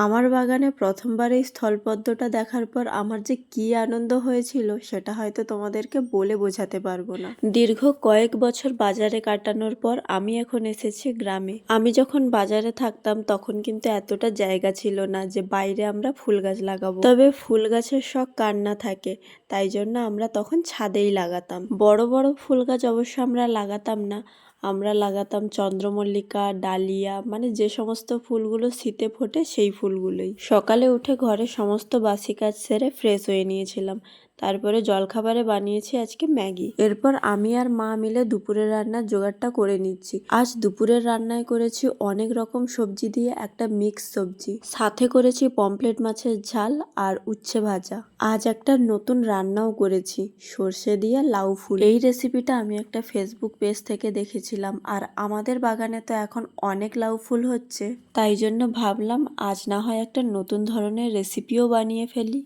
আমার বাগানে প্রথমবার এই স্থলপদ্মটা দেখার পর আমার যে কি আনন্দ হয়েছিল সেটা হয়তো তোমাদেরকে বলে বোঝাতে পারবো না। দীর্ঘ কয়েক বছর বাজারে কাটানোর পর আমি এখন এসেছি গ্রামে। আমি যখন বাজারে থাকতাম তখন কিন্তু এতটা জায়গা ছিল না যে বাইরে আমরা ফুল গাছ লাগাবো। তবে ফুল গাছের শখ কার না থাকে, তাই জন্য আমরা তখন ছাদেই লাগাতাম। বড় বড় ফুল গাছ অবশ্য আমরা লাগাতাম না, আমরা লাগাতাম চন্দ্রমল্লিকা, ডালিয়া, মানে যে সমস্ত ফুলগুলো শীতে ফোটে সেই ফুলগুলোই। সকালে উঠে ঘরে সমস্ত বাসি কাজ সেরে ফ্রেশ হয়ে নিয়েছিলাম। তারপরে জলখাবারে বানিয়েছি আজকে ম্যাগি। এরপর আমি আর মা মিলে দুপুরের রান্নার জোগাড়টা করে নিচ্ছি। আজ দুপুরের রান্নায় করেছি অনেক রকম সবজি দিয়ে একটা মিক্স সবজি, সাথে করেছি পমফ্রেট মাছের ঝাল আর উচ্ছে ভাজা। আজ একটা নতুন রান্নাও করেছি, সর্ষে দিয়ে লাউ ফুল। এই রেসিপিটা আমি একটা ফেসবুক পেজ থেকে দেখেছিলাম, আর আমাদের বাগানে তো এখন অনেক লাউ ফুল হচ্ছে, তাই জন্য ভাবলাম আজ না হয় একটা নতুন ধরনের রেসিপিও বানিয়ে ফেলি।